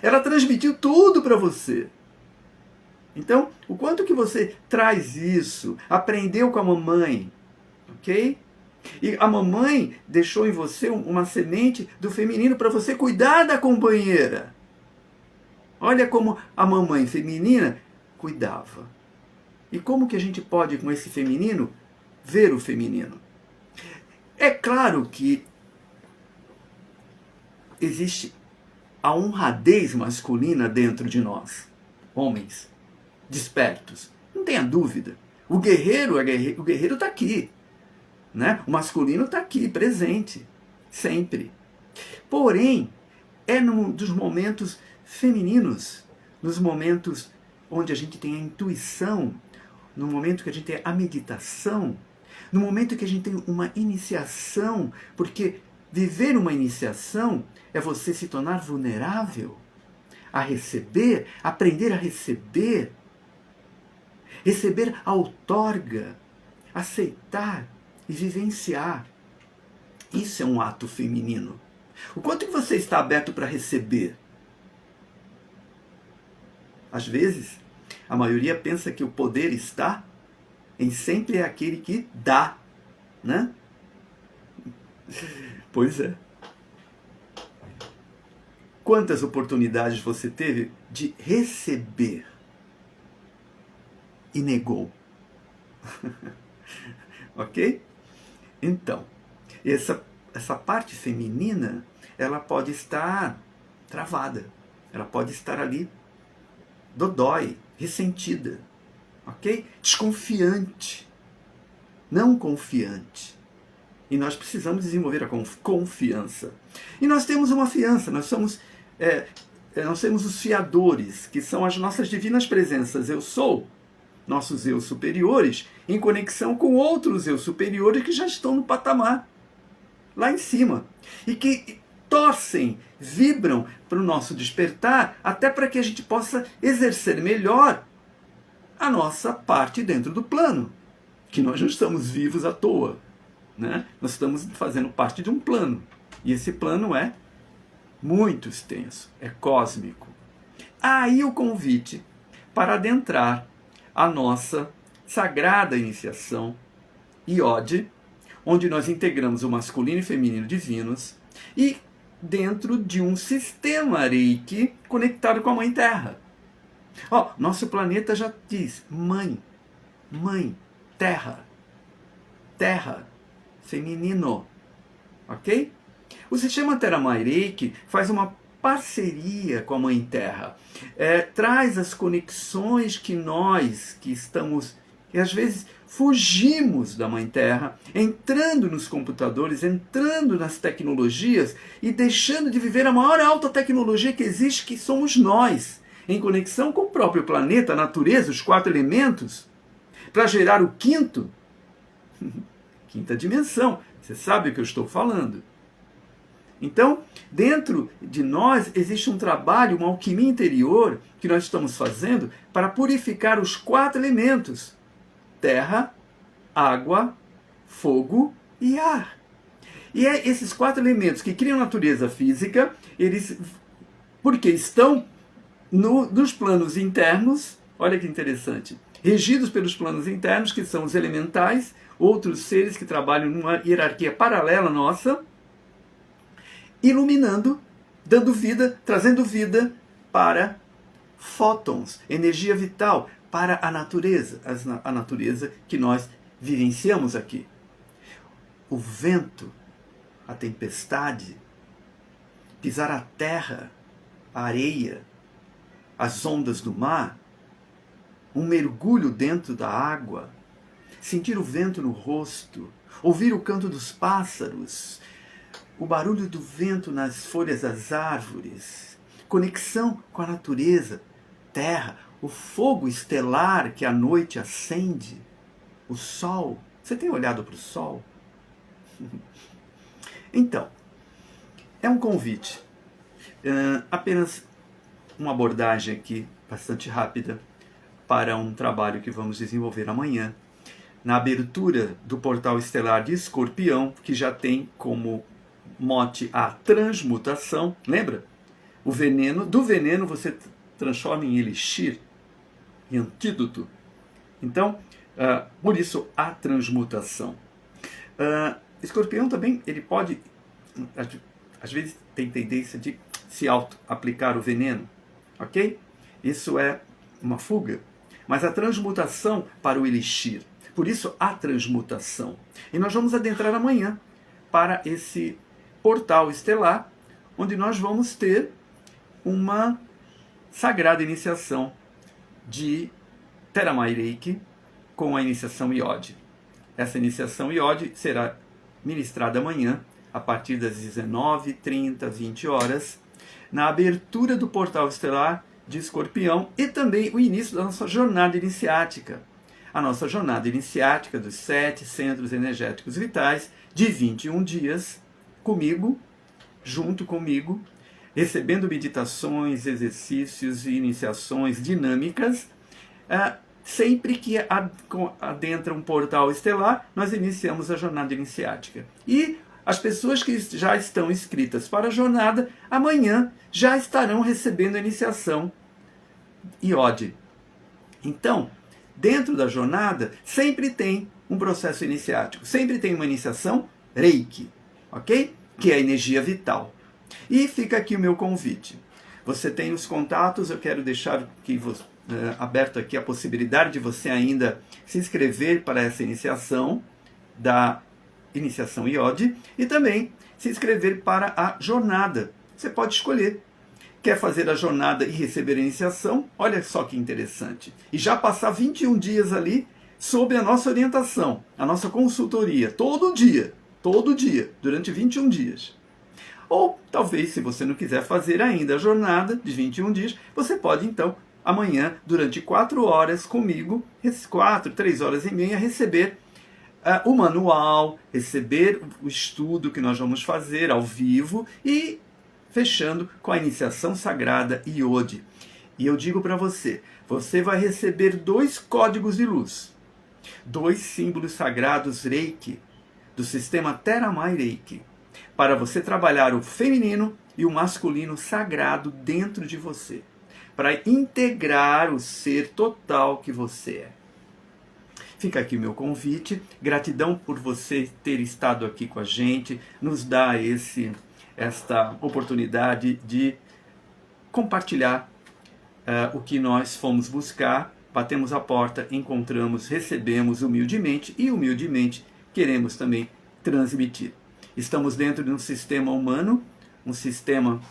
Ela transmitiu tudo para você. Então, o quanto que você traz isso, aprendeu com a mamãe. Ok? E a mamãe deixou em você uma semente do feminino para você cuidar da companheira. Olha como a mamãe feminina cuidava. E como que a gente pode, com esse feminino, ver o feminino? É claro que existe a honradez masculina dentro de nós, homens despertos. Não tenha dúvida. O guerreiro está aqui. Né? O masculino está aqui, presente, sempre. Porém, é num dos momentos femininos, nos momentos onde a gente tem a intuição, no momento que a gente tem a meditação, no momento que a gente tem uma iniciação, porque viver uma iniciação é você se tornar vulnerável a receber, aprender a receber a outorga, aceitar e vivenciar. Isso é um ato feminino. O quanto que você está aberto para receber? Às vezes, a maioria pensa que o poder está em sempre aquele que dá, né? Pois é. Quantas oportunidades você teve de receber e negou? Ok? Então, essa parte feminina, ela pode estar travada. Ela pode estar ali dodói, ressentida. Ok? Desconfiante. Não confiante. E nós precisamos desenvolver a confiança. E nós temos uma fiança, nós temos os fiadores, que são as nossas divinas presenças. Eu sou, nossos eu superiores, em conexão com outros eu superiores que já estão no patamar, lá em cima. E que torcem, vibram para o nosso despertar, até para que a gente possa exercer melhor a nossa parte dentro do plano. Que nós não estamos vivos à toa. Né? Nós estamos fazendo parte de um plano. E esse plano é muito extenso, é cósmico. Aí o convite para adentrar a nossa sagrada iniciação Iode, onde nós integramos o masculino e feminino divinos e dentro de um sistema Reiki conectado com a Mãe Terra. Nosso planeta já diz mãe, terra, feminino, ok? O sistema Terra-Mãe Reiki faz uma parceria com a Mãe Terra, traz as conexões que nós, que às vezes fugimos da Mãe Terra, entrando nos computadores, entrando nas tecnologias e deixando de viver a maior alta tecnologia que existe, que somos nós, em conexão com o próprio planeta, a natureza, os 4 elementos, para gerar o quinta dimensão, Você sabe o que eu estou falando? Então, dentro de nós existe um trabalho, uma alquimia interior que nós estamos fazendo para purificar os 4 elementos: terra, água, fogo e ar. E é esses 4 elementos que criam natureza física, eles, porque estão nos planos internos, olha que interessante, regidos pelos planos internos, que são os elementais, outros seres que trabalham numa hierarquia paralela à nossa, iluminando, dando vida, trazendo vida para fótons, energia vital, para a natureza que nós vivenciamos aqui. O vento, a tempestade, pisar a terra, a areia, as ondas do mar, um mergulho dentro da água, sentir o vento no rosto, ouvir o canto dos pássaros, o barulho do vento nas folhas das árvores, conexão com a natureza, terra, o fogo estelar que à noite acende, o sol. Você tem olhado para o sol? Então, é um convite. Apenas uma abordagem aqui, bastante rápida, para um trabalho que vamos desenvolver amanhã, na abertura do portal estelar de Escorpião, que já tem como mote a transmutação. Lembra? O veneno, do veneno você transforma em elixir, em antídoto. Então, por isso a transmutação. Escorpião também, ele pode, às vezes tem tendência de se auto-aplicar o veneno, ok? Isso é uma fuga. Mas a transmutação para o elixir. Por isso a transmutação. E nós vamos adentrar amanhã para esse portal estelar, onde nós vamos ter uma sagrada iniciação de Theramai Reiki com a iniciação Iode. Essa iniciação Iode será ministrada amanhã, a partir das 19h30, 20 horas, na abertura do portal estelar de Escorpião e também o início da nossa jornada iniciática. A nossa jornada iniciática dos 7 centros energéticos vitais, de 21 dias, comigo, junto comigo, recebendo meditações, exercícios e iniciações dinâmicas. Sempre que adentra um portal estelar, nós iniciamos a jornada iniciática. E as pessoas que já estão inscritas para a jornada, amanhã já estarão recebendo a iniciação Iode. Então, dentro da jornada, sempre tem um processo iniciático, sempre tem uma iniciação Reiki, ok? Que é a energia vital. E fica aqui o meu convite. Você tem os contatos, eu quero deixar aqui, aberto aqui a possibilidade de você ainda se inscrever para essa iniciação da iniciação Iode e também se inscrever para a jornada. Você pode escolher. Quer fazer a jornada e receber a iniciação? Olha só que interessante. E já passar 21 dias ali sob a nossa orientação, a nossa consultoria, todo dia, durante 21 dias. Ou talvez, se você não quiser fazer ainda a jornada de 21 dias, você pode então, amanhã, durante 4 horas comigo, 3 horas e meia, receber o manual, receber o estudo que nós vamos fazer ao vivo e fechando com a iniciação sagrada Iode. E eu digo para você, você vai receber 2 códigos de luz, 2 símbolos sagrados Reiki, do sistema Theramai Reiki, para você trabalhar o feminino e o masculino sagrado dentro de você, para integrar o ser total que você é. Fica aqui o meu convite, gratidão por você ter estado aqui com a gente, nos dá esta oportunidade de compartilhar o que nós fomos buscar, batemos a porta, encontramos, recebemos humildemente e humildemente queremos também transmitir. Estamos dentro de um sistema humano, um sistema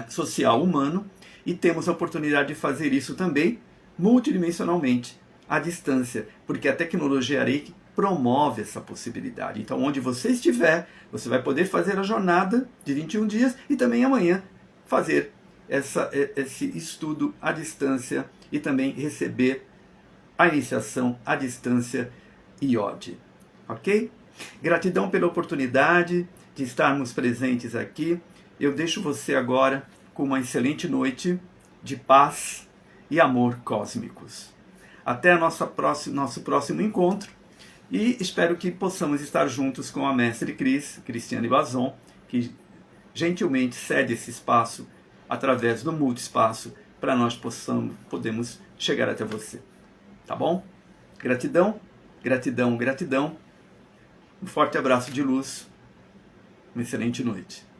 social humano, e temos a oportunidade de fazer isso também multidimensionalmente, à distância, porque a tecnologia Reiki promove essa possibilidade. Então, onde você estiver, você vai poder fazer a jornada de 21 dias e também amanhã fazer esse estudo à distância e também receber a iniciação à distância Iode. Ok? Gratidão pela oportunidade de estarmos presentes aqui. Eu deixo você agora com uma excelente noite de paz e amor cósmicos. Até nosso próximo encontro e espero que possamos estar juntos com a Mestre Cristiane Bazon, que gentilmente cede esse espaço através do multiespaço para nós podemos chegar até você. Tá bom? Gratidão, gratidão, gratidão. Um forte abraço de luz. Uma excelente noite.